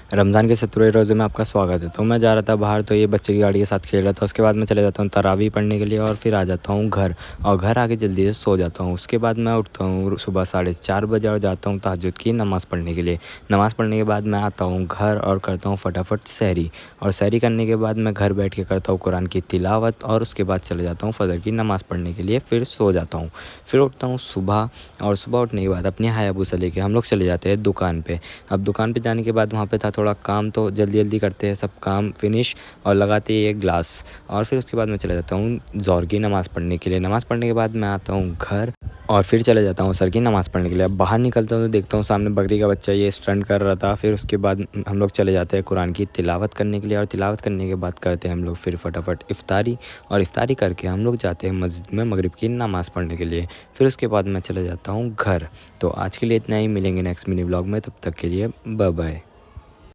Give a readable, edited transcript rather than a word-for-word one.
रमज़ान के 17वें रोज़े में आपका स्वागत है। तो मैं जा रहा था बाहर, तो ये बच्चे की गाड़ी के साथ खेल रहा था। उसके बाद मैं चले जाता हूँ तरावी पढ़ने के लिए और फिर आ जाता हूँ घर, और घर आके जल्दी से सो जाता हूँ। उसके बाद मैं उठता हूँ सुबह 4:30 बजे और जाता हूँ तहज्जुद की नमाज़ पढ़ने के लिए। नमाज़ पढ़ने के बाद मैं आता हूँ घर और करता हूँ फटाफट सहरी, और सहरी करने के बाद मैं घर बैठ के करता हूँ कुरान की तिलावत, और उसके बाद चले जाता हूँ फ़जर की नमाज़ पढ़ने के लिए। फिर सो जाता हूँ। फिर उठता हूँ सुबह, और सुबह उठने के बाद अपनी हायाबूसा लेके हम लोग चले जाते हैं दुकान पे। अब दुकान पे जाने के बाद वहाँ पे था थोड़ा काम, तो जल्दी जल्दी करते हैं सब काम फिनिश और लगाते हैं एक ग्लास, और फिर उसके बाद मैं चला जाता हूँ ज़ोहर की नमाज़ पढ़ने के लिए। नमाज़ पढ़ने के बाद मैं आता हूँ घर और फिर चले जाता हूँ असर की नमाज़ पढ़ने के लिए। अब बाहर निकलता हूँ तो देखता हूँ सामने बकरी का बच्चा ये स्टंट कर रहा था। फिर उसके बाद हम लोग चले जाते हैं कुरान की तिलावत करने के लिए, और तिलावत करने के बाद करते हैं हम लोग फिर फटाफट इफ्तारी, और इफ्तारी करके हम लोग जाते हैं मस्जिद में मगरिब की नमाज़ पढ़ने के लिए। फिर उसके बाद मैं चले जाता हूँ घर। तो आज के लिए इतना ही, मिलेंगे नेक्स्ट मिनी व्लॉग में, तब तक के लिए बाय बाय।